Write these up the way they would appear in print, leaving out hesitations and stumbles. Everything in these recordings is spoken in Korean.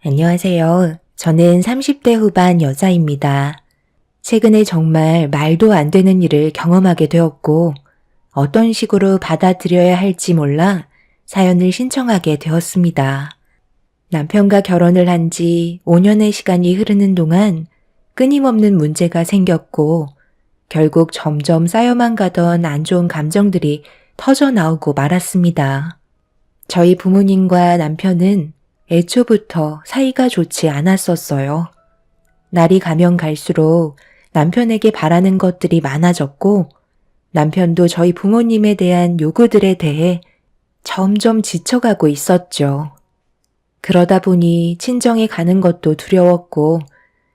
안녕하세요. 저는 30대 후반 여자입니다. 최근에 정말 말도 안 되는 일을 경험하게 되었고, 어떤 식으로 받아들여야 할지 몰라 사연을 신청하게 되었습니다. 남편과 결혼을 한 지 5년의 시간이 흐르는 동안 끊임없는 문제가 생겼고, 결국 점점 쌓여만 가던 안 좋은 감정들이 터져 나오고 말았습니다. 저희 부모님과 남편은 애초부터 사이가 좋지 않았었어요. 날이 가면 갈수록 남편에게 바라는 것들이 많아졌고, 남편도 저희 부모님에 대한 요구들에 대해 점점 지쳐가고 있었죠. 그러다 보니 친정에 가는 것도 두려웠고,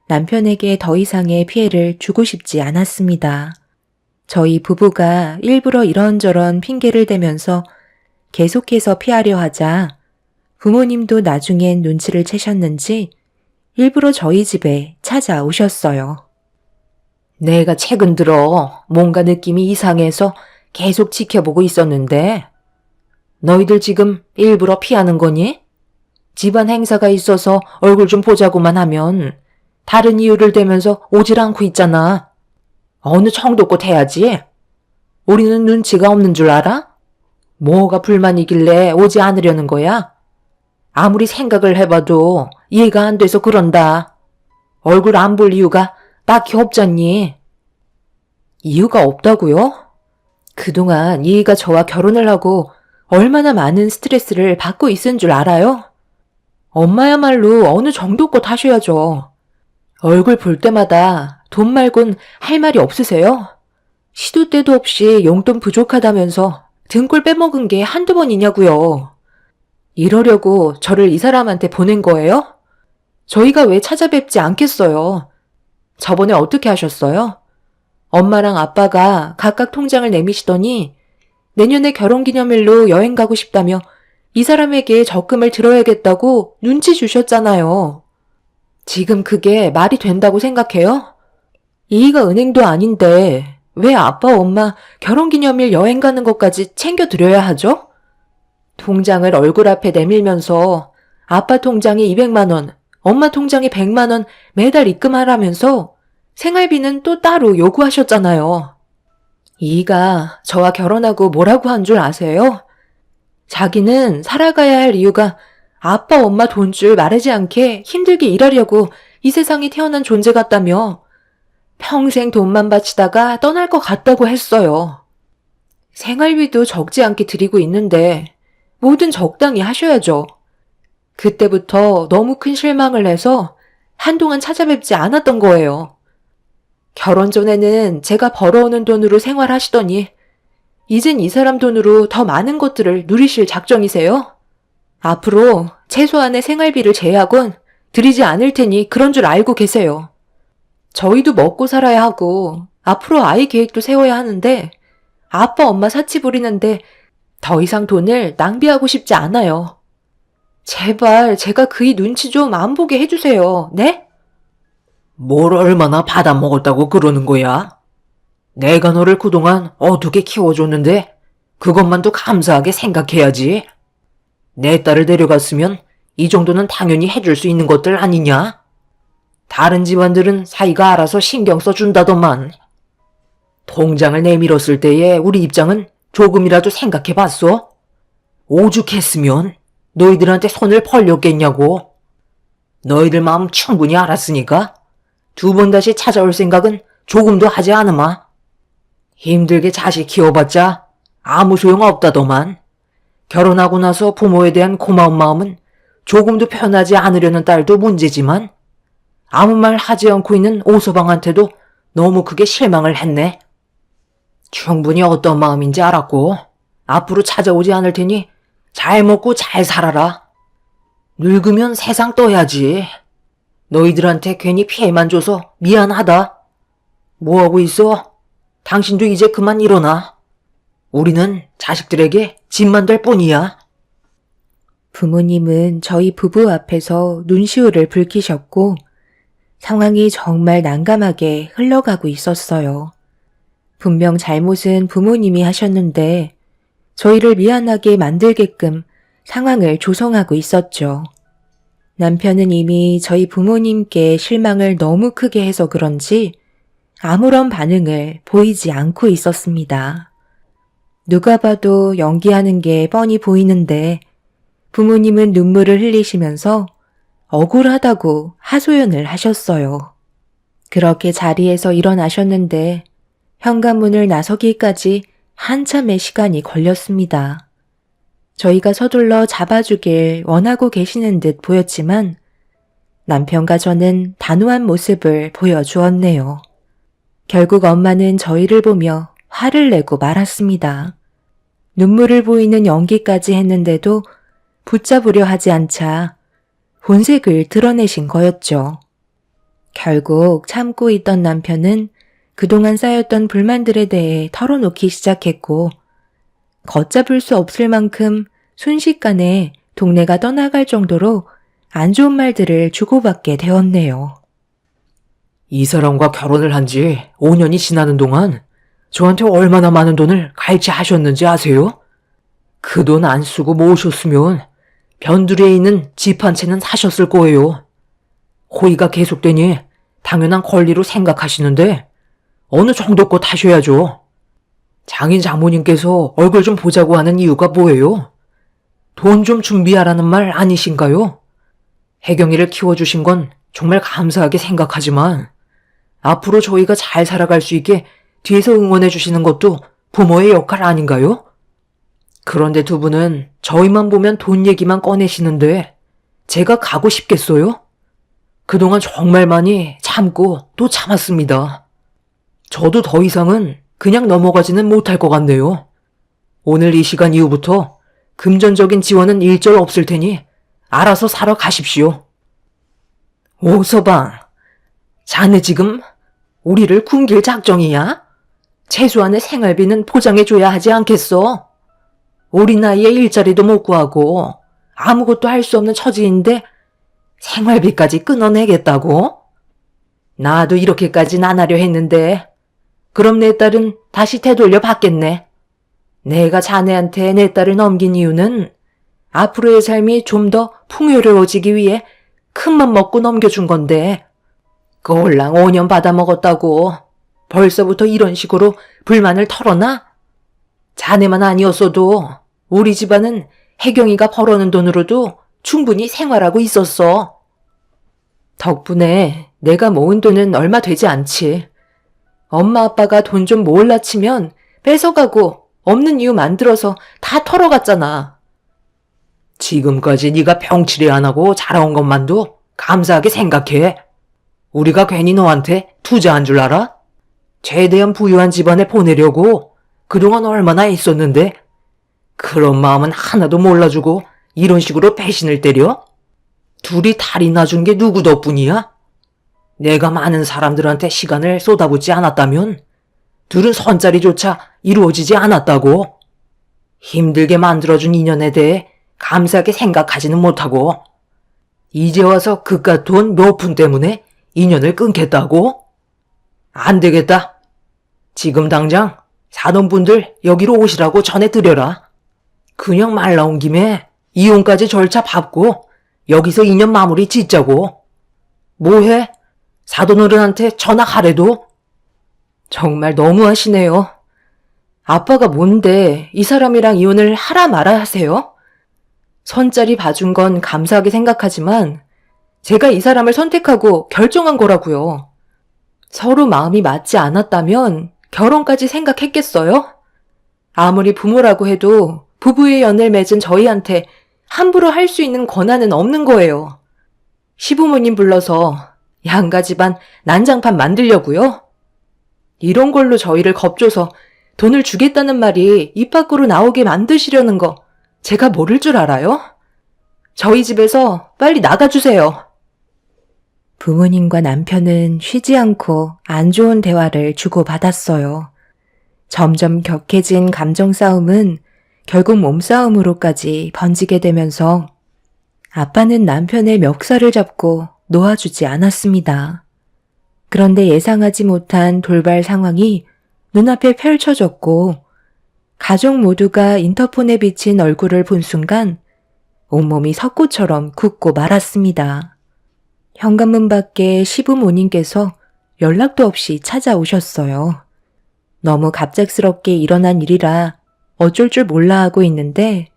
남편에게 더 이상의 피해를 주고 싶지 않았습니다. 저희 부부가 일부러 이런저런 핑계를 대면서 계속해서 피하려 하자 부모님도 나중엔 눈치를 채셨는지 일부러 저희 집에 찾아오셨어요. 내가 최근 들어 뭔가 느낌이 이상해서 계속 지켜보고 있었는데, 너희들 지금 일부러 피하는 거니? 집안 행사가 있어서 얼굴 좀 보자고만 하면 다른 이유를 대면서 오질 않고 있잖아. 어느 정도껏 해야지. 우리는 눈치가 없는 줄 알아? 뭐가 불만이길래 오지 않으려는 거야? 아무리 생각을 해봐도 이해가 안 돼서 그런다. 얼굴 안 볼 이유가 딱히 없잖니. 이유가 없다고요? 그동안 이희가 저와 결혼을 하고 얼마나 많은 스트레스를 받고 있은 줄 알아요? 엄마야말로 어느 정도껏 하셔야죠. 얼굴 볼 때마다 돈 말곤 할 말이 없으세요? 시도 때도 없이 용돈 부족하다면서 등골 빼먹은 게 한두 번이냐고요. 이러려고 저를 이 사람한테 보낸 거예요? 저희가 왜 찾아뵙지 않겠어요? 저번에 어떻게 하셨어요? 엄마랑 아빠가 각각 통장을 내미시더니 내년에 결혼기념일로 여행 가고 싶다며 이 사람에게 적금을 들어야겠다고 눈치 주셨잖아요. 지금 그게 말이 된다고 생각해요? 이희가 은행도 아닌데 왜 아빠 엄마 결혼기념일 여행 가는 것까지 챙겨드려야 하죠? 통장을 얼굴 앞에 내밀면서 아빠 통장에 200만 원, 엄마 통장에 100만 원 매달 입금하라면서 생활비는 또 따로 요구하셨잖아요. 이가 저와 결혼하고 뭐라고 한 줄 아세요? 자기는 살아가야 할 이유가 아빠 엄마 돈줄 마르지 않게 힘들게 일하려고 이 세상에 태어난 존재 같다며 평생 돈만 바치다가 떠날 것 같다고 했어요. 생활비도 적지 않게 드리고 있는데 뭐든 적당히 하셔야죠. 그때부터 너무 큰 실망을 해서 한동안 찾아뵙지 않았던 거예요. 결혼 전에는 제가 벌어오는 돈으로 생활하시더니 이젠 이 사람 돈으로 더 많은 것들을 누리실 작정이세요? 앞으로 최소한의 생활비를 제외하곤 드리지 않을 테니 그런 줄 알고 계세요. 저희도 먹고 살아야 하고 앞으로 아이 계획도 세워야 하는데 아빠 엄마 사치 부리는데 더 이상 돈을 낭비하고 싶지 않아요. 제발 제가 그이 눈치 좀 안 보게 해주세요. 네? 뭘 얼마나 받아먹었다고 그러는 거야? 내가 너를 그동안 어떻게 키워줬는데 그것만도 감사하게 생각해야지. 내 딸을 데려갔으면 이 정도는 당연히 해줄 수 있는 것들 아니냐? 다른 집안들은 사이가 알아서 신경 써준다더만. 통장을 내밀었을 때의 우리 입장은 조금이라도 생각해봤어? 오죽했으면 너희들한테 손을 벌렸겠냐고. 너희들 마음 충분히 알았으니까 두 번 다시 찾아올 생각은 조금도 하지 않으마. 힘들게 자식 키워봤자 아무 소용 없다더만. 결혼하고 나서 부모에 대한 고마운 마음은 조금도 편하지 않으려는 딸도 문제지만 아무 말 하지 않고 있는 오서방한테도 너무 크게 실망을 했네. 충분히 어떤 마음인지 알았고 앞으로 찾아오지 않을 테니 잘 먹고 잘 살아라. 늙으면 세상 떠야지. 너희들한테 괜히 피해만 줘서 미안하다. 뭐하고 있어? 당신도 이제 그만 일어나. 우리는 자식들에게 짐만 될 뿐이야. 부모님은 저희 부부 앞에서 눈시울을 붉히셨고 상황이 정말 난감하게 흘러가고 있었어요. 분명 잘못은 부모님이 하셨는데 저희를 미안하게 만들게끔 상황을 조성하고 있었죠. 남편은 이미 저희 부모님께 실망을 너무 크게 해서 그런지 아무런 반응을 보이지 않고 있었습니다. 누가 봐도 연기하는 게 뻔히 보이는데 부모님은 눈물을 흘리시면서 억울하다고 하소연을 하셨어요. 그렇게 자리에서 일어나셨는데 현관문을 나서기까지 한참의 시간이 걸렸습니다. 저희가 서둘러 잡아주길 원하고 계시는 듯 보였지만 남편과 저는 단호한 모습을 보여주었네요. 결국 엄마는 저희를 보며 화를 내고 말았습니다. 눈물을 보이는 연기까지 했는데도 붙잡으려 하지 않자 본색을 드러내신 거였죠. 결국 참고 있던 남편은 그동안 쌓였던 불만들에 대해 털어놓기 시작했고 걷잡을 수 없을 만큼 순식간에 동네가 떠나갈 정도로 안 좋은 말들을 주고받게 되었네요. 이 사람과 결혼을 한 지 5년이 지나는 동안 저한테 얼마나 많은 돈을 갈취하셨는지 아세요? 그 돈 안 쓰고 모으셨으면 변두리에 있는 집 한 채는 사셨을 거예요. 호의가 계속되니 당연한 권리로 생각하시는데 어느 정도껏 하셔야죠. 장인 장모님께서 얼굴 좀 보자고 하는 이유가 뭐예요? 돈 좀 준비하라는 말 아니신가요? 혜경이를 키워주신 건 정말 감사하게 생각하지만 앞으로 저희가 잘 살아갈 수 있게 뒤에서 응원해 주시는 것도 부모의 역할 아닌가요? 그런데 두 분은 저희만 보면 돈 얘기만 꺼내시는데 제가 가고 싶겠어요? 그동안 정말 많이 참고 또 참았습니다. 저도 더 이상은 그냥 넘어가지는 못할 것 같네요. 오늘 이 시간 이후부터 금전적인 지원은 일절 없을 테니 알아서 살아 가십시오. 오서방, 자네 지금 우리를 굶길 작정이야? 최소한의 생활비는 보장해줘야 하지 않겠어? 우리 나이에 일자리도 못 구하고 아무것도 할 수 없는 처지인데 생활비까지 끊어내겠다고? 나도 이렇게까진 안 하려 했는데 그럼 내 딸은 다시 되돌려 받겠네. 내가 자네한테 내 딸을 넘긴 이유는 앞으로의 삶이 좀 더 풍요로워지기 위해 큰맘 먹고 넘겨준 건데 꼴랑 5년 받아먹었다고 벌써부터 이런 식으로 불만을 털어놔? 자네만 아니었어도 우리 집안은 혜경이가 벌어오는 돈으로도 충분히 생활하고 있었어. 덕분에 내가 모은 돈은 얼마 되지 않지. 엄마 아빠가 돈 좀 모을라 치면 뺏어가고 없는 이유 만들어서 다 털어갔잖아. 지금까지 네가 병치레 안 하고 자라온 것만도 감사하게 생각해. 우리가 괜히 너한테 투자한 줄 알아? 최대한 부유한 집안에 보내려고 그동안 얼마나 애썼는데 그런 마음은 하나도 몰라주고 이런 식으로 배신을 때려? 둘이 탈이 나준 게 누구 덕분이야? 내가 많은 사람들한테 시간을 쏟아붓지 않았다면 둘은 선자리조차 이루어지지 않았다고. 힘들게 만들어준 인연에 대해 감사하게 생각하지는 못하고 이제 와서 그깟 돈 몇 푼 때문에 인연을 끊겠다고? 안 되겠다. 지금 당장 사돈 분들 여기로 오시라고 전해드려라. 그냥 말 나온 김에 이혼까지 절차 밟고 여기서 인연 마무리 짓자고. 뭐해? 사돈 어른한테 전화하래도? 정말 너무하시네요. 아빠가 뭔데 이 사람이랑 이혼을 하라 마라 하세요? 선자리 봐준 건 감사하게 생각하지만 제가 이 사람을 선택하고 결정한 거라고요. 서로 마음이 맞지 않았다면 결혼까지 생각했겠어요? 아무리 부모라고 해도 부부의 연을 맺은 저희한테 함부로 할 수 있는 권한은 없는 거예요. 시부모님 불러서 양가 집안 난장판 만들려고요? 이런 걸로 저희를 겁줘서 돈을 주겠다는 말이 입 밖으로 나오게 만드시려는 거 제가 모를 줄 알아요? 저희 집에서 빨리 나가주세요. 부모님과 남편은 쉬지 않고 안 좋은 대화를 주고받았어요. 점점 격해진 감정 싸움은 결국 몸싸움으로까지 번지게 되면서 아빠는 남편의 멱살을 잡고 놓아주지 않았습니다. 그런데 예상하지 못한 돌발 상황이 눈앞에 펼쳐졌고 가족 모두가 인터폰에 비친 얼굴을 본 순간 온몸이 석고처럼 굳고 말았습니다. 현관문 밖에 시부모님께서 연락도 없이 찾아오셨어요. 너무 갑작스럽게 일어난 일이라 어쩔 줄 몰라 하고 있는데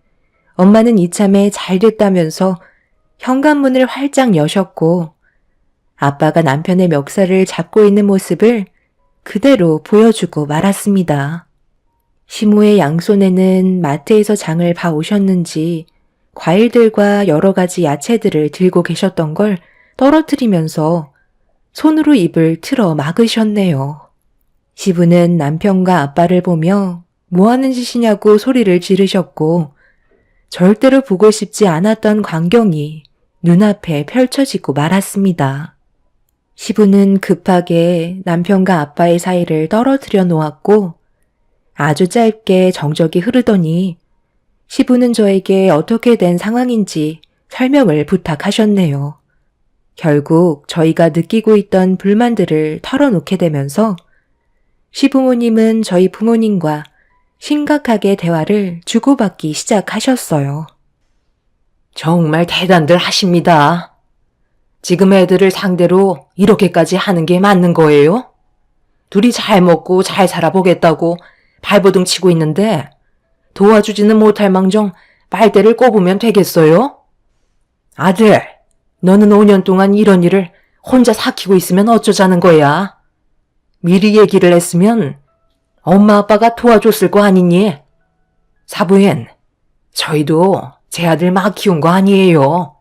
엄마는 이참에 잘 됐다면서 현관문을 활짝 여셨고 아빠가 남편의 멱살을 잡고 있는 모습을 그대로 보여주고 말았습니다. 시모의 양손에는 마트에서 장을 봐 오셨는지 과일들과 여러 가지 야채들을 들고 계셨던 걸 떨어뜨리면서 손으로 입을 틀어 막으셨네요. 시부는 남편과 아빠를 보며 뭐 하는 짓이냐고 소리를 지르셨고 절대로 보고 싶지 않았던 광경이 눈앞에 펼쳐지고 말았습니다. 시부는 급하게 남편과 아빠의 사이를 떨어뜨려 놓았고 아주 짧게 정적이 흐르더니 시부는 저에게 어떻게 된 상황인지 설명을 부탁하셨네요. 결국 저희가 느끼고 있던 불만들을 털어놓게 되면서 시부모님은 저희 부모님과 심각하게 대화를 주고받기 시작하셨어요. 정말 대단들 하십니다. 지금 애들을 상대로 이렇게까지 하는 게 맞는 거예요? 둘이 잘 먹고 잘 살아보겠다고 발버둥 치고 있는데 도와주지는 못할 망정 빨대를 꼽으면 되겠어요? 아들, 너는 5년 동안 이런 일을 혼자 삭히고 있으면 어쩌자는 거야? 미리 얘기를 했으면 엄마 아빠가 도와줬을 거 아니니? 사부인, 저희도 제 아들 막 키운 거 아니에요.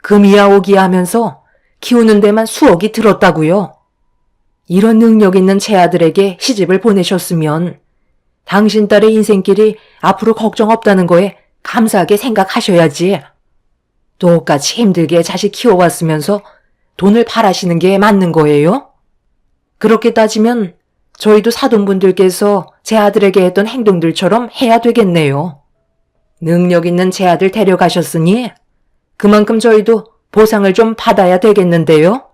금이야 오기야 하면서 키우는 데만 수억이 들었다고요. 이런 능력 있는 제 아들에게 시집을 보내셨으면 당신 딸의 인생길이 앞으로 걱정 없다는 거에 감사하게 생각하셔야지. 똑같이 힘들게 자식 키워왔으면서 돈을 바라시는 게 맞는 거예요? 그렇게 따지면 저희도 사돈분들께서 제 아들에게 했던 행동들처럼 해야 되겠네요. 능력 있는 제 아들 데려가셨으니 그만큼 저희도 보상을 좀 받아야 되겠는데요?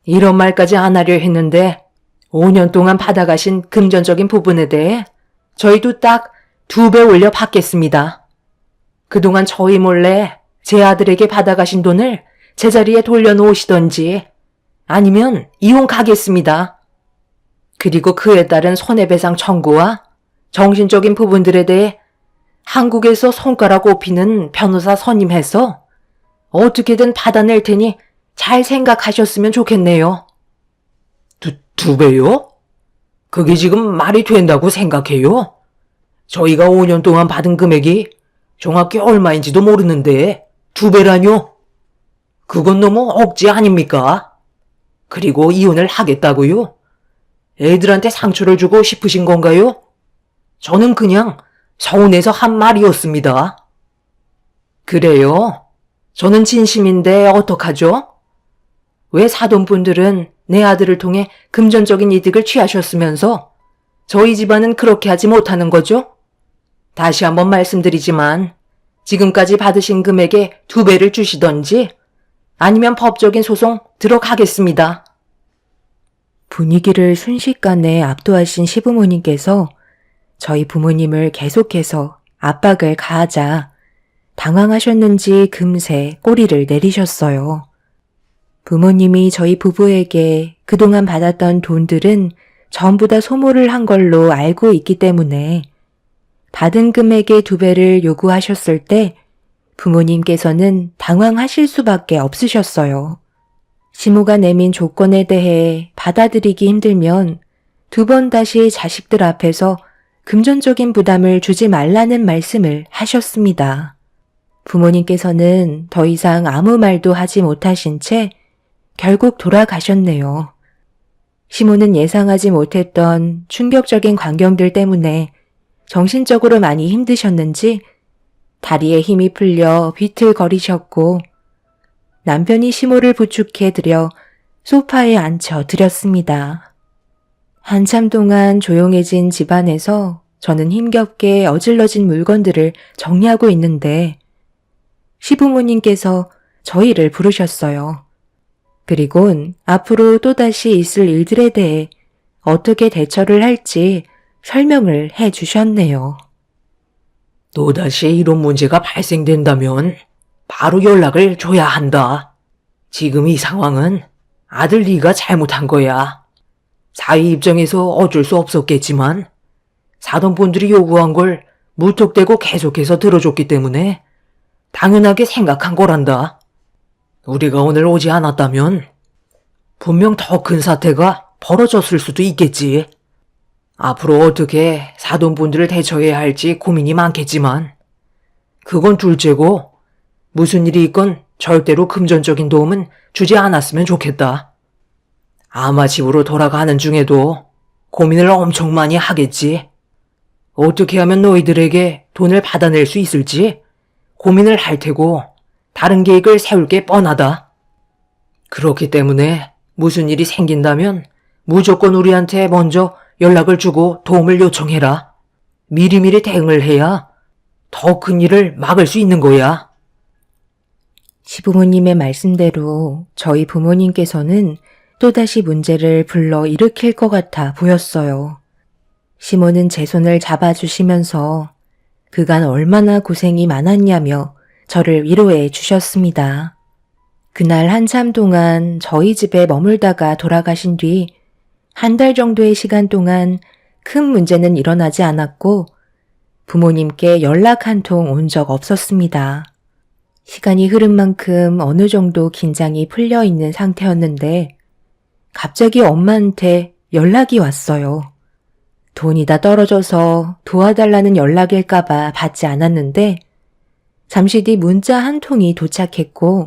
이런 말까지 안 하려 했는데 5년 동안 받아가신 금전적인 부분에 대해 저희도 딱 2배 올려 받겠습니다. 그동안 저희 몰래 제 아들에게 받아가신 돈을 제자리에 돌려놓으시던지 아니면 이혼 가겠습니다. 그리고 그에 따른 손해배상 청구와 정신적인 부분들에 대해 한국에서 손가락 꼽히는 변호사 선임해서 어떻게든 받아낼 테니 잘 생각하셨으면 좋겠네요. 두 배요? 그게 지금 말이 된다고 생각해요? 저희가 5년 동안 받은 금액이 정확히 얼마인지도 모르는데 2배라뇨? 그건 너무 억지 아닙니까? 그리고 이혼을 하겠다고요? 애들한테 상처를 주고 싶으신 건가요? 저는 그냥 서운해서 한 말이었습니다. 그래요? 저는 진심인데 어떡하죠? 왜 사돈분들은 내 아들을 통해 금전적인 이득을 취하셨으면서 저희 집안은 그렇게 하지 못하는 거죠? 다시 한번 말씀드리지만 지금까지 받으신 금액의 2배를 주시던지 아니면 법적인 소송 들어가겠습니다. 분위기를 순식간에 압도하신 시부모님께서 저희 부모님을 계속해서 압박을 가하자 당황하셨는지 금세 꼬리를 내리셨어요. 부모님이 저희 부부에게 그동안 받았던 돈들은 전부 다 소모를 한 걸로 알고 있기 때문에 받은 금액의 2배를 요구하셨을 때 부모님께서는 당황하실 수밖에 없으셨어요. 시모가 내민 조건에 대해 받아들이기 힘들면 2번 다시 자식들 앞에서 금전적인 부담을 주지 말라는 말씀을 하셨습니다. 부모님께서는 더 이상 아무 말도 하지 못하신 채 결국 돌아가셨네요. 시모는 예상하지 못했던 충격적인 광경들 때문에 정신적으로 많이 힘드셨는지 다리에 힘이 풀려 비틀거리셨고 남편이 시모를 부축해 드려 소파에 앉혀 드렸습니다. 한참 동안 조용해진 집안에서 저는 힘겹게 어질러진 물건들을 정리하고 있는데 시부모님께서 저희를 부르셨어요. 그리곤 앞으로 또다시 있을 일들에 대해 어떻게 대처를 할지 설명을 해 주셨네요. 또다시 이런 문제가 발생된다면 바로 연락을 줘야 한다. 지금 이 상황은 아들 네가 잘못한 거야. 사위 입장에서 어쩔 수 없었겠지만 사돈분들이 요구한 걸 무턱대고 계속해서 들어줬기 때문에 당연하게 생각한 거란다. 우리가 오늘 오지 않았다면 분명 더 큰 사태가 벌어졌을 수도 있겠지. 앞으로 어떻게 사돈분들을 대처해야 할지 고민이 많겠지만 그건 둘째고 무슨 일이 있건 절대로 금전적인 도움은 주지 않았으면 좋겠다. 아마 집으로 돌아가는 중에도 고민을 엄청 많이 하겠지. 어떻게 하면 너희들에게 돈을 받아낼 수 있을지 고민을 할 테고 다른 계획을 세울 게 뻔하다. 그렇기 때문에 무슨 일이 생긴다면 무조건 우리한테 먼저 연락을 주고 도움을 요청해라. 미리미리 대응을 해야 더 큰 일을 막을 수 있는 거야. 시부모님의 말씀대로 저희 부모님께서는 또다시 문제를 불러 일으킬 것 같아 보였어요. 시모는 제 손을 잡아주시면서 그간 얼마나 고생이 많았냐며 저를 위로해 주셨습니다. 그날 한참 동안 저희 집에 머물다가 돌아가신 뒤 한 달 정도의 시간 동안 큰 문제는 일어나지 않았고 부모님께 연락 한 통 온 적 없었습니다. 시간이 흐른 만큼 어느 정도 긴장이 풀려 있는 상태였는데 갑자기 엄마한테 연락이 왔어요. 돈이 다 떨어져서 도와달라는 연락일까봐 받지 않았는데 잠시 뒤 문자 한 통이 도착했고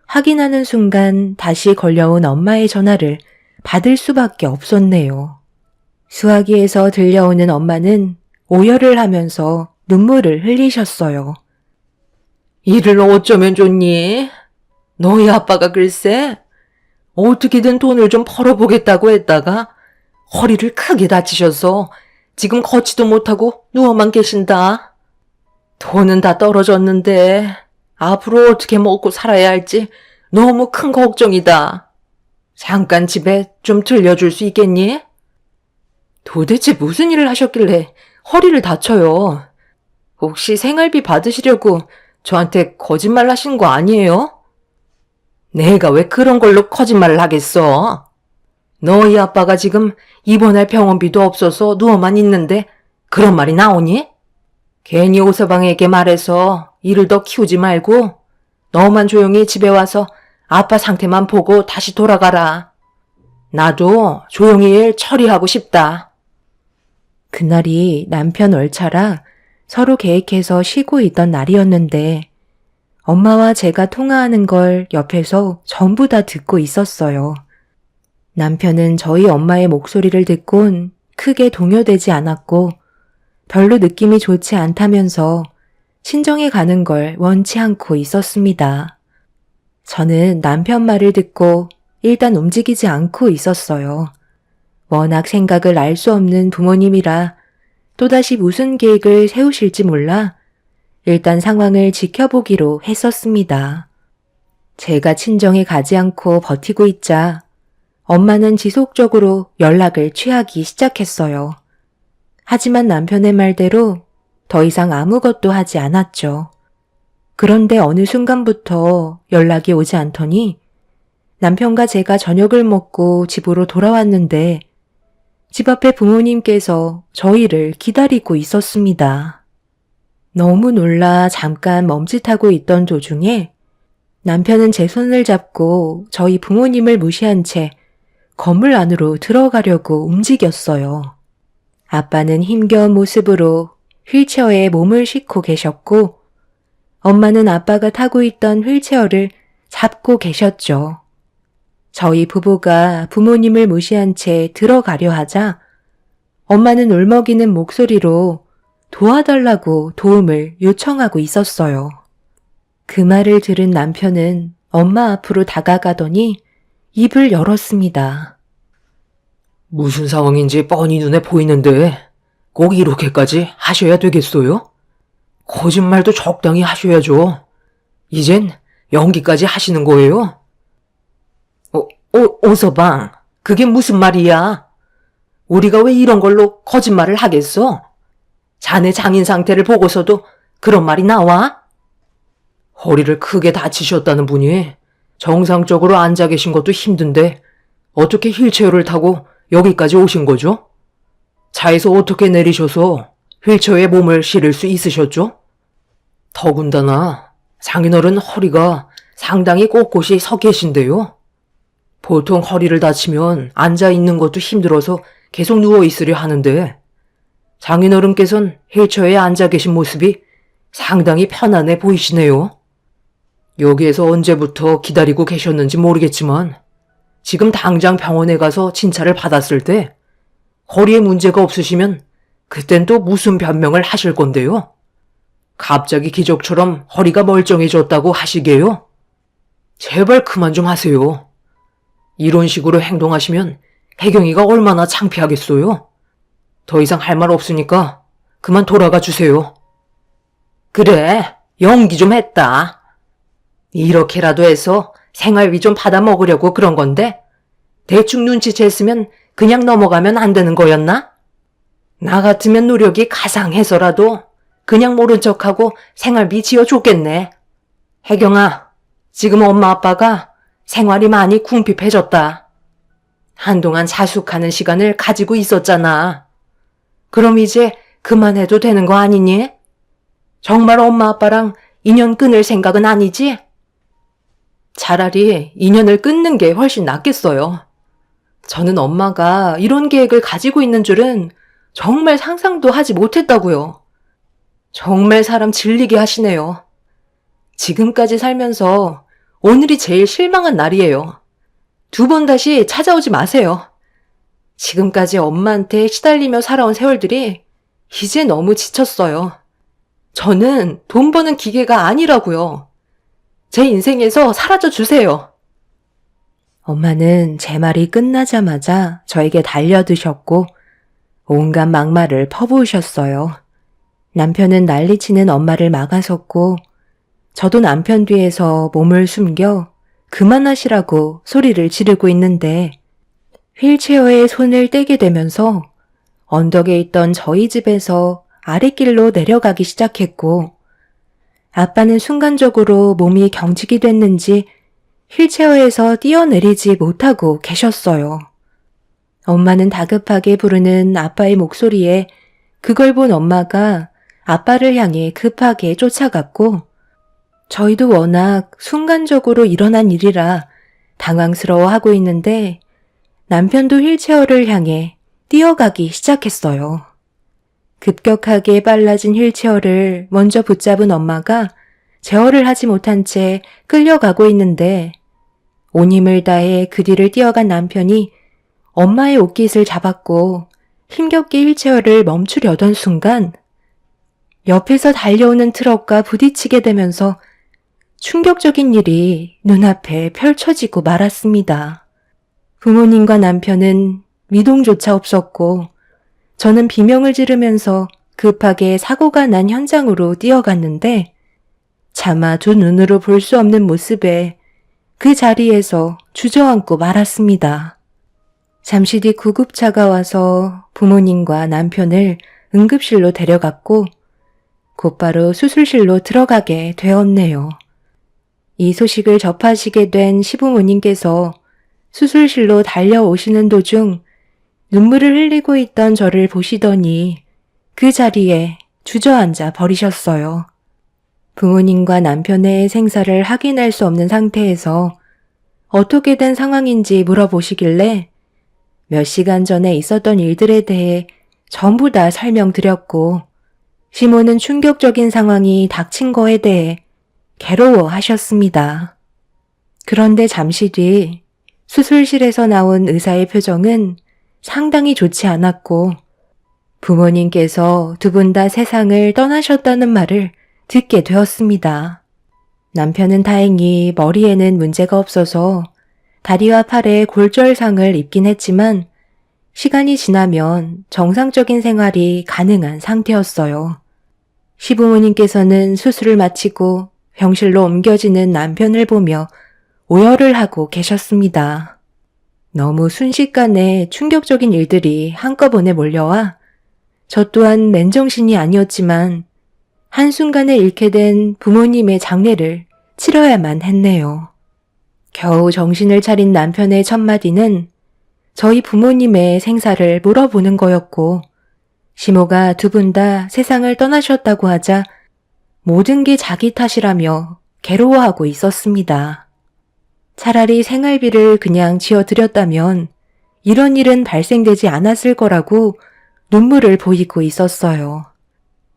확인하는 순간 다시 걸려온 엄마의 전화를 받을 수밖에 없었네요. 수화기에서 들려오는 엄마는 오열을 하면서 눈물을 흘리셨어요. 일을 어쩌면 좋니? 너희 아빠가 글쎄 어떻게든 돈을 좀 벌어보겠다고 했다가 허리를 크게 다치셔서 지금 걷지도 못하고 누워만 계신다. 돈은 다 떨어졌는데 앞으로 어떻게 먹고 살아야 할지 너무 큰 걱정이다. 잠깐 집에 좀 들려줄 수 있겠니? 도대체 무슨 일을 하셨길래 허리를 다쳐요? 혹시 생활비 받으시려고 저한테 거짓말 하신 거 아니에요? 내가 왜 그런 걸로 거짓말을 하겠어? 너희 아빠가 지금 입원할 병원비도 없어서 누워만 있는데 그런 말이 나오니? 괜히 오서방에게 말해서 일을 더 키우지 말고 너만 조용히 집에 와서 아빠 상태만 보고 다시 돌아가라. 나도 조용히 일 처리하고 싶다. 그날이 남편 월차라 서로 계획해서 쉬고 있던 날이었는데 엄마와 제가 통화하는 걸 옆에서 전부 다 듣고 있었어요. 남편은 저희 엄마의 목소리를 듣곤 크게 동요되지 않았고 별로 느낌이 좋지 않다면서 친정에 가는 걸 원치 않고 있었습니다. 저는 남편 말을 듣고 일단 움직이지 않고 있었어요. 워낙 생각을 알 수 없는 부모님이라 또다시 무슨 계획을 세우실지 몰라 일단 상황을 지켜보기로 했었습니다. 제가 친정에 가지 않고 버티고 있자 엄마는 지속적으로 연락을 취하기 시작했어요. 하지만 남편의 말대로 더 이상 아무것도 하지 않았죠. 그런데 어느 순간부터 연락이 오지 않더니 남편과 제가 저녁을 먹고 집으로 돌아왔는데 집 앞에 부모님께서 저희를 기다리고 있었습니다. 너무 놀라 잠깐 멈칫하고 있던 도중에 남편은 제 손을 잡고 저희 부모님을 무시한 채 건물 안으로 들어가려고 움직였어요. 아빠는 힘겨운 모습으로 휠체어에 몸을 싣고 계셨고 엄마는 아빠가 타고 있던 휠체어를 잡고 계셨죠. 저희 부부가 부모님을 무시한 채 들어가려 하자 엄마는 울먹이는 목소리로 도와달라고 도움을 요청하고 있었어요. 그 말을 들은 남편은 엄마 앞으로 다가가더니 입을 열었습니다. 무슨 상황인지 뻔히 눈에 보이는데 꼭 이렇게까지 하셔야 되겠어요? 거짓말도 적당히 하셔야죠. 이젠 연기까지 하시는 거예요? 오서방, 그게 무슨 말이야? 우리가 왜 이런 걸로 거짓말을 하겠어? 자네 장인 상태를 보고서도 그런 말이 나와? 허리를 크게 다치셨다는 분이 정상적으로 앉아 계신 것도 힘든데 어떻게 휠체어를 타고 여기까지 오신 거죠? 차에서 어떻게 내리셔서 휠체어에 몸을 실을 수 있으셨죠? 더군다나 장인어른 허리가 상당히 꼿꼿이 서 계신데요. 보통 허리를 다치면 앉아 있는 것도 힘들어서 계속 누워 있으려 하는데 장인어른께서는 휠체어에 앉아 계신 모습이 상당히 편안해 보이시네요. 여기에서 언제부터 기다리고 계셨는지 모르겠지만 지금 당장 병원에 가서 진찰을 받았을 때 허리에 문제가 없으시면 그땐 또 무슨 변명을 하실 건데요? 갑자기 기적처럼 허리가 멀쩡해졌다고 하시게요? 제발 그만 좀 하세요. 이런 식으로 행동하시면 혜경이가 얼마나 창피하겠어요? 더 이상 할 말 없으니까 그만 돌아가 주세요. 그래, 연기 좀 했다. 이렇게라도 해서 생활비 좀 받아 먹으려고 그런 건데 대충 눈치챘으면 그냥 넘어가면 안 되는 거였나? 나 같으면 노력이 가상해서라도 그냥 모른 척하고 생활비 지어줬겠네. 혜경아, 지금 엄마 아빠가 생활이 많이 궁핍해졌다. 한동안 자숙하는 시간을 가지고 있었잖아. 그럼 이제 그만해도 되는 거 아니니? 정말 엄마 아빠랑 인연 끊을 생각은 아니지? 차라리 인연을 끊는 게 훨씬 낫겠어요. 저는 엄마가 이런 계획을 가지고 있는 줄은 정말 상상도 하지 못했다고요. 정말 사람 질리게 하시네요. 지금까지 살면서 오늘이 제일 실망한 날이에요. 2번 다시 찾아오지 마세요. 지금까지 엄마한테 시달리며 살아온 세월들이 이제 너무 지쳤어요. 저는 돈 버는 기계가 아니라고요. 제 인생에서 사라져 주세요. 엄마는 제 말이 끝나자마자 저에게 달려드셨고 온갖 막말을 퍼부으셨어요. 남편은 난리치는 엄마를 막아섰고 저도 남편 뒤에서 몸을 숨겨 그만하시라고 소리를 지르고 있는데 휠체어에 손을 떼게 되면서 언덕에 있던 저희 집에서 아랫길로 내려가기 시작했고 아빠는 순간적으로 몸이 경직이 됐는지 휠체어에서 뛰어내리지 못하고 계셨어요. 엄마는 다급하게 부르는 아빠의 목소리에 그걸 본 엄마가 아빠를 향해 급하게 쫓아갔고 저희도 워낙 순간적으로 일어난 일이라 당황스러워하고 있는데 남편도 휠체어를 향해 뛰어가기 시작했어요. 급격하게 빨라진 휠체어를 먼저 붙잡은 엄마가 제어를 하지 못한 채 끌려가고 있는데 온 힘을 다해 그 뒤를 뛰어간 남편이 엄마의 옷깃을 잡았고 힘겹게 휠체어를 멈추려던 순간 옆에서 달려오는 트럭과 부딪히게 되면서 충격적인 일이 눈앞에 펼쳐지고 말았습니다. 부모님과 남편은 미동조차 없었고 저는 비명을 지르면서 급하게 사고가 난 현장으로 뛰어갔는데 차마 두 눈으로 볼 수 없는 모습에 그 자리에서 주저앉고 말았습니다. 잠시 뒤 구급차가 와서 부모님과 남편을 응급실로 데려갔고 곧바로 수술실로 들어가게 되었네요. 이 소식을 접하시게 된 시부모님께서 수술실로 달려오시는 도중 눈물을 흘리고 있던 저를 보시더니 그 자리에 주저앉아 버리셨어요. 부모님과 남편의 생사를 확인할 수 없는 상태에서 어떻게 된 상황인지 물어보시길래 몇 시간 전에 있었던 일들에 대해 전부 다 설명드렸고 시모는 충격적인 상황이 닥친 거에 대해 괴로워하셨습니다. 그런데 잠시 뒤 수술실에서 나온 의사의 표정은 상당히 좋지 않았고 부모님께서 두 분 다 세상을 떠나셨다는 말을 듣게 되었습니다. 남편은 다행히 머리에는 문제가 없어서 다리와 팔에 골절상을 입긴 했지만 시간이 지나면 정상적인 생활이 가능한 상태였어요. 시부모님께서는 수술을 마치고 병실로 옮겨지는 남편을 보며 오열을 하고 계셨습니다. 너무 순식간에 충격적인 일들이 한꺼번에 몰려와 저 또한 맨정신이 아니었지만 한순간에 잃게 된 부모님의 장례를 치러야만 했네요. 겨우 정신을 차린 남편의 첫마디는 저희 부모님의 생사를 물어보는 거였고, 시모가 두 분 다 세상을 떠나셨다고 하자 모든 게 자기 탓이라며 괴로워하고 있었습니다. 차라리 생활비를 그냥 지어드렸다면 이런 일은 발생되지 않았을 거라고 눈물을 보이고 있었어요.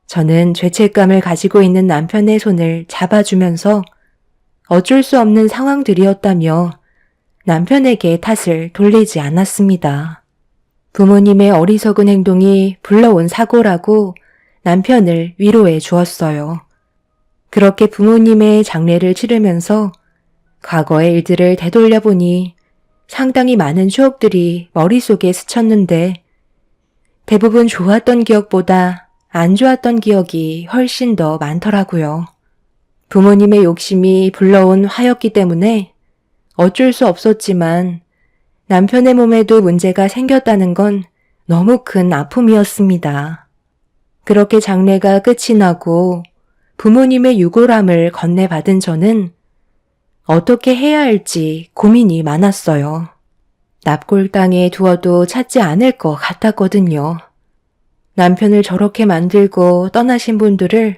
저는 죄책감을 가지고 있는 남편의 손을 잡아주면서 어쩔 수 없는 상황들이었다며 남편에게 탓을 돌리지 않았습니다. 부모님의 어리석은 행동이 불러온 사고라고 남편을 위로해 주었어요. 그렇게 부모님의 장례를 치르면서 과거의 일들을 되돌려보니 상당히 많은 추억들이 머릿속에 스쳤는데 대부분 좋았던 기억보다 안 좋았던 기억이 훨씬 더 많더라고요. 부모님의 욕심이 불러온 화였기 때문에 어쩔 수 없었지만 남편의 몸에도 문제가 생겼다는 건 너무 큰 아픔이었습니다. 그렇게 장례가 끝이 나고 부모님의 유골함을 건네받은 저는 어떻게 해야 할지 고민이 많았어요. 납골당에 두어도 찾지 않을 것 같았거든요. 남편을 저렇게 만들고 떠나신 분들을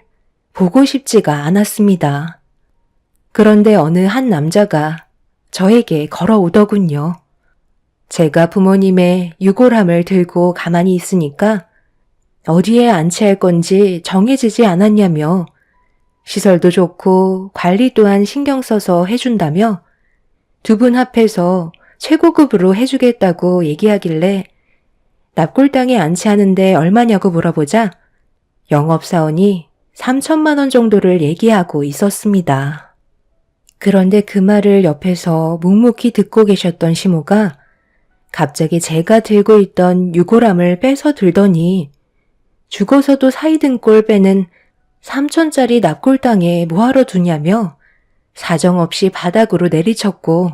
보고 싶지가 않았습니다. 그런데 어느 한 남자가 저에게 걸어오더군요. 제가 부모님의 유골함을 들고 가만히 있으니까 어디에 안치할 건지 정해지지 않았냐며 시설도 좋고 관리 또한 신경 써서 해준다며 두 분 합해서 최고급으로 해주겠다고 얘기하길래 납골당에 안치하는데 얼마냐고 물어보자 영업사원이 3천만 원 정도를 얘기하고 있었습니다. 그런데 그 말을 옆에서 묵묵히 듣고 계셨던 시모가 갑자기 제가 들고 있던 유골함을 빼서 들더니 죽어서도 사이든 꼴 빼는 3천짜리 납골당에 뭐하러 두냐며 사정없이 바닥으로 내리쳤고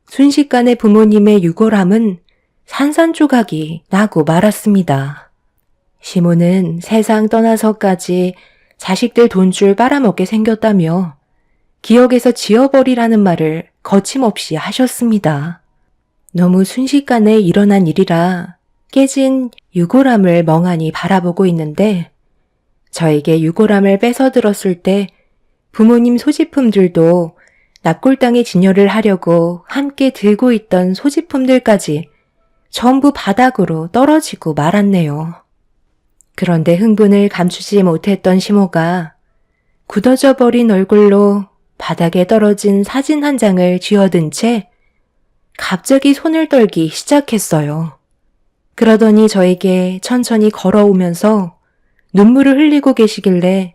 순식간에 부모님의 유골함은 산산조각이 나고 말았습니다. 시모는 세상 떠나서까지 자식들 돈줄 빨아먹게 생겼다며 기억에서 지워버리라는 말을 거침없이 하셨습니다. 너무 순식간에 일어난 일이라 깨진 유골함을 멍하니 바라보고 있는데 저에게 유골함을 뺏어 들었을 때 부모님 소지품들도 납골당에 진열을 하려고 함께 들고 있던 소지품들까지 전부 바닥으로 떨어지고 말았네요. 그런데 흥분을 감추지 못했던 시모가 굳어져 버린 얼굴로 바닥에 떨어진 사진 한 장을 쥐어든 채 갑자기 손을 떨기 시작했어요. 그러더니 저에게 천천히 걸어오면서 눈물을 흘리고 계시길래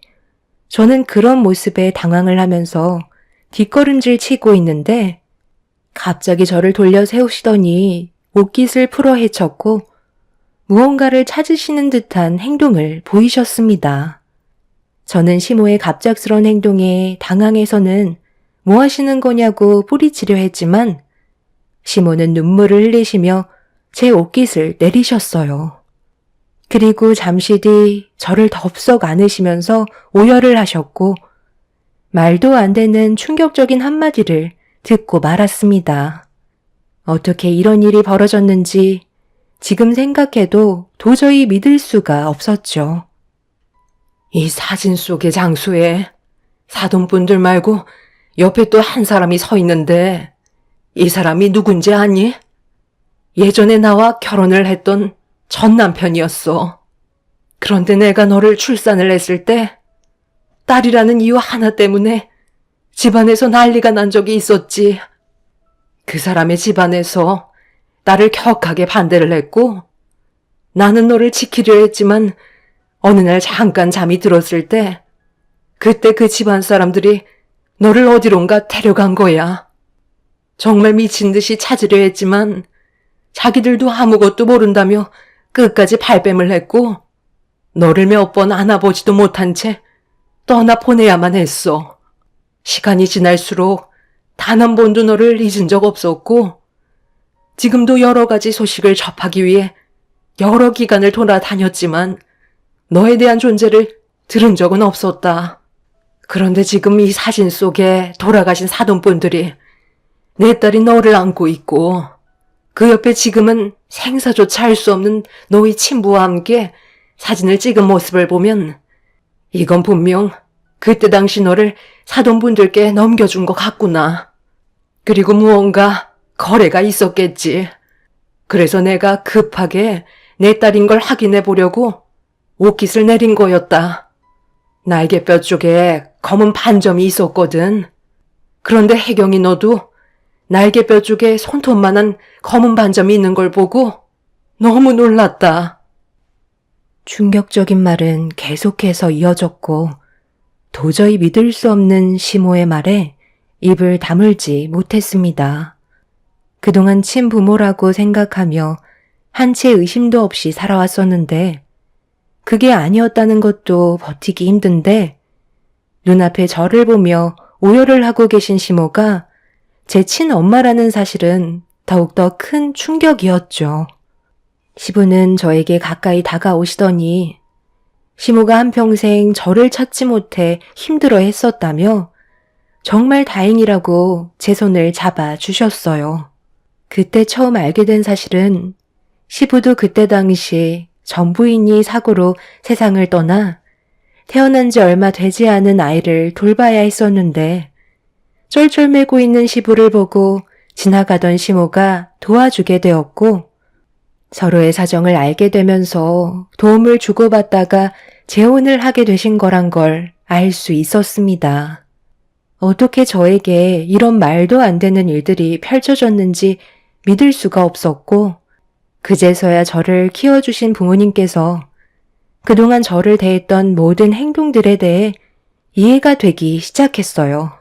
저는 그런 모습에 당황을 하면서 뒷걸음질 치고 있는데 갑자기 저를 돌려 세우시더니 옷깃을 풀어 헤쳤고 무언가를 찾으시는 듯한 행동을 보이셨습니다. 저는 시모의 갑작스러운 행동에 당황해서는 뭐 하시는 거냐고 뿌리치려 했지만 시모는 눈물을 흘리시며 제 옷깃을 내리셨어요. 그리고 잠시 뒤 저를 덥석 안으시면서 오열을 하셨고 말도 안 되는 충격적인 한마디를 듣고 말았습니다. 어떻게 이런 일이 벌어졌는지 지금 생각해도 도저히 믿을 수가 없었죠. 이 사진 속의 장소에 사돈분들 말고 옆에 또 한 사람이 서 있는데 이 사람이 누군지 아니? 예전에 나와 결혼을 했던 전 남편이었어. 그런데 내가 너를 출산을 했을 때 딸이라는 이유 하나 때문에 집안에서 난리가 난 적이 있었지. 그 사람의 집안에서 나를 격하게 반대를 했고 나는 너를 지키려 했지만 어느 날 잠깐 잠이 들었을 때 그때 그 집안 사람들이 너를 어디론가 데려간 거야. 정말 미친 듯이 찾으려 했지만 자기들도 아무것도 모른다며 끝까지 발뺌을 했고 너를 몇 번 안아보지도 못한 채 떠나 보내야만 했어. 시간이 지날수록 단 한 번도 너를 잊은 적 없었고 지금도 여러 가지 소식을 접하기 위해 여러 기간을 돌아다녔지만 너에 대한 존재를 들은 적은 없었다. 그런데 지금 이 사진 속에 돌아가신 사돈분들이 내 딸이 너를 안고 있고 그 옆에 지금은 생사조차 할 수 없는 너희 친부와 함께 사진을 찍은 모습을 보면 이건 분명 그때 당시 너를 사돈분들께 넘겨준 것 같구나. 그리고 무언가 거래가 있었겠지. 그래서 내가 급하게 내 딸인 걸 확인해 보려고 옷깃을 내린 거였다. 날개뼈 쪽에 검은 반점이 있었거든. 그런데 혜경이 너도 날개뼈 쪽에 손톱만한 검은 반점이 있는 걸 보고 너무 놀랐다. 충격적인 말은 계속해서 이어졌고 도저히 믿을 수 없는 시모의 말에 입을 다물지 못했습니다. 그동안 친부모라고 생각하며 한치의 의심도 없이 살아왔었는데 그게 아니었다는 것도 버티기 힘든데 눈앞에 저를 보며 오열을 하고 계신 시모가 제 친엄마라는 사실은 더욱더 큰 충격이었죠. 시부는 저에게 가까이 다가오시더니 시모가 한평생 저를 찾지 못해 힘들어 했었다며 정말 다행이라고 제 손을 잡아 주셨어요. 그때 처음 알게 된 사실은 시부도 그때 당시 전 부인이 사고로 세상을 떠나 태어난 지 얼마 되지 않은 아이를 돌봐야 했었는데 쩔쩔매고 있는 시부를 보고 지나가던 시모가 도와주게 되었고 서로의 사정을 알게 되면서 도움을 주고받다가 재혼을 하게 되신 거란 걸 알 수 있었습니다. 어떻게 저에게 이런 말도 안 되는 일들이 펼쳐졌는지 믿을 수가 없었고 그제서야 저를 키워주신 부모님께서 그동안 저를 대했던 모든 행동들에 대해 이해가 되기 시작했어요.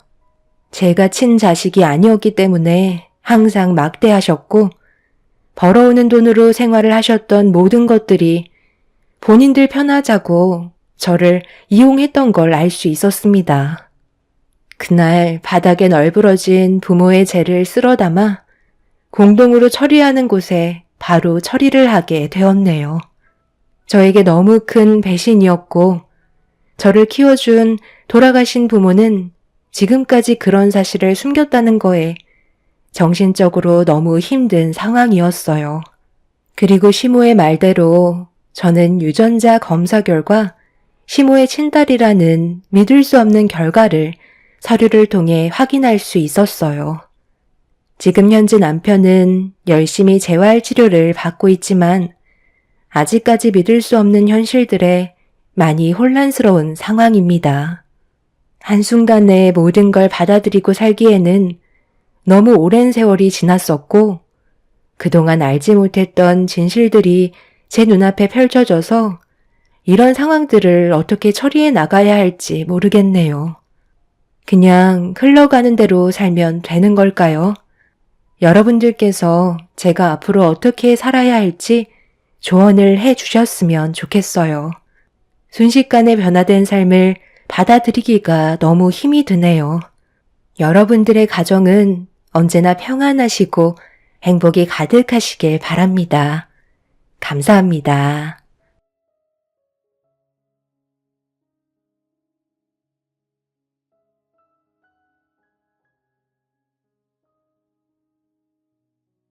제가 친자식이 아니었기 때문에 항상 막대하셨고 벌어오는 돈으로 생활을 하셨던 모든 것들이 본인들 편하자고 저를 이용했던 걸 알 수 있었습니다. 그날 바닥에 널브러진 부모의 죄를 쓸어 담아 공동으로 처리하는 곳에 바로 처리를 하게 되었네요. 저에게 너무 큰 배신이었고 저를 키워준 돌아가신 부모는 지금까지 그런 사실을 숨겼다는 거에 정신적으로 너무 힘든 상황이었어요. 그리고 시모의 말대로 저는 유전자 검사 결과 시모의 친딸이라는 믿을 수 없는 결과를 서류를 통해 확인할 수 있었어요. 지금 현재 남편은 열심히 재활치료를 받고 있지만 아직까지 믿을 수 없는 현실들에 많이 혼란스러운 상황입니다. 한순간에 모든 걸 받아들이고 살기에는 너무 오랜 세월이 지났었고 그동안 알지 못했던 진실들이 제 눈앞에 펼쳐져서 이런 상황들을 어떻게 처리해 나가야 할지 모르겠네요. 그냥 흘러가는 대로 살면 되는 걸까요? 여러분들께서 제가 앞으로 어떻게 살아야 할지 조언을 해 주셨으면 좋겠어요. 순식간에 변화된 삶을 받아들이기가 너무 힘이 드네요. 여러분들의 가정은 언제나 평안하시고 행복이 가득하시길 바랍니다. 감사합니다.